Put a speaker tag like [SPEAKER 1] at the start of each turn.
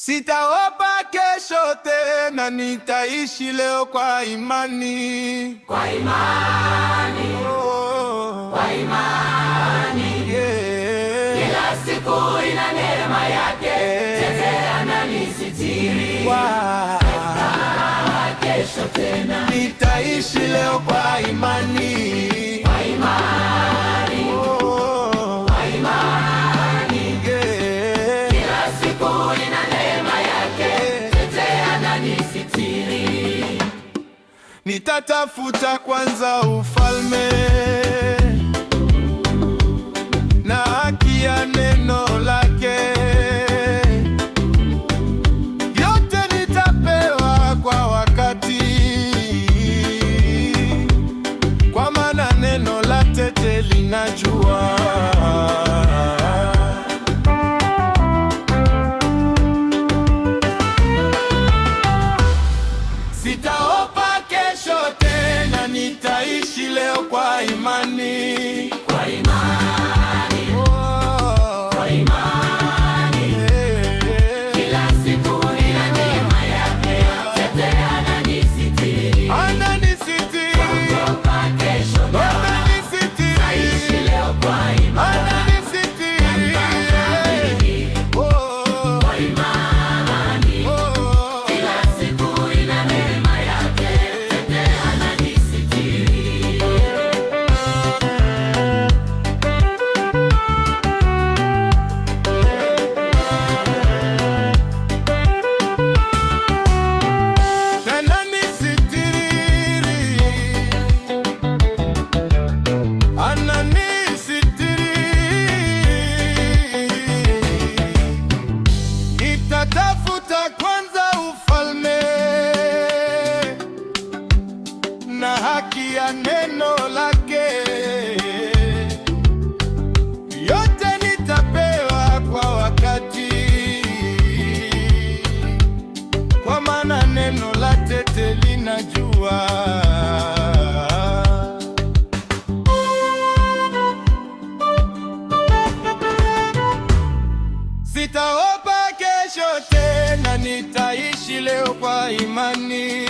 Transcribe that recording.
[SPEAKER 1] Sitaopa kesho tena, nitaishi leo kwa imani.
[SPEAKER 2] Kwa imani,
[SPEAKER 1] Oh,
[SPEAKER 2] kwa imani,
[SPEAKER 1] yeah.
[SPEAKER 2] Kila siku ina neema yake, Tetea ananisitiri.
[SPEAKER 1] Kwa
[SPEAKER 2] Kesho tena,
[SPEAKER 1] nitaishi leo kwa imani.
[SPEAKER 2] kwa imani,
[SPEAKER 1] Oh,
[SPEAKER 2] kwa imani,
[SPEAKER 1] yeah.
[SPEAKER 2] Kila siku ina neema yake, Tetea ananisitiri.
[SPEAKER 1] Nitatafuta kwanza ufalme na haki ya neno lake, yote nitapewa kwa wakati, kwa maana neno la tete linajua. Sitaopa kesho tena, nitaishi leo kwa imani.
[SPEAKER 2] Kwa imani,
[SPEAKER 1] Oh,
[SPEAKER 2] kwa imani,
[SPEAKER 1] yeah.
[SPEAKER 2] Kila siku ina neema yake, Tetea ananisitiri.
[SPEAKER 1] Ananisitiri,
[SPEAKER 2] Toka kesho tena,
[SPEAKER 1] ananisitiri,
[SPEAKER 2] naishi leo kwa imani.
[SPEAKER 1] ananisitiri, oh,
[SPEAKER 2] Kwa imani,
[SPEAKER 1] oh.
[SPEAKER 2] kila siku ina neema yake, Tetea ananisitiri.
[SPEAKER 1] Nitatafuta kwanza ufalme na haki ya neno lake, yote nitapewa kwa wakati, kwa maana neno la tete linajua. Sitaopa kesho tena, nitaishi leo kwa imani.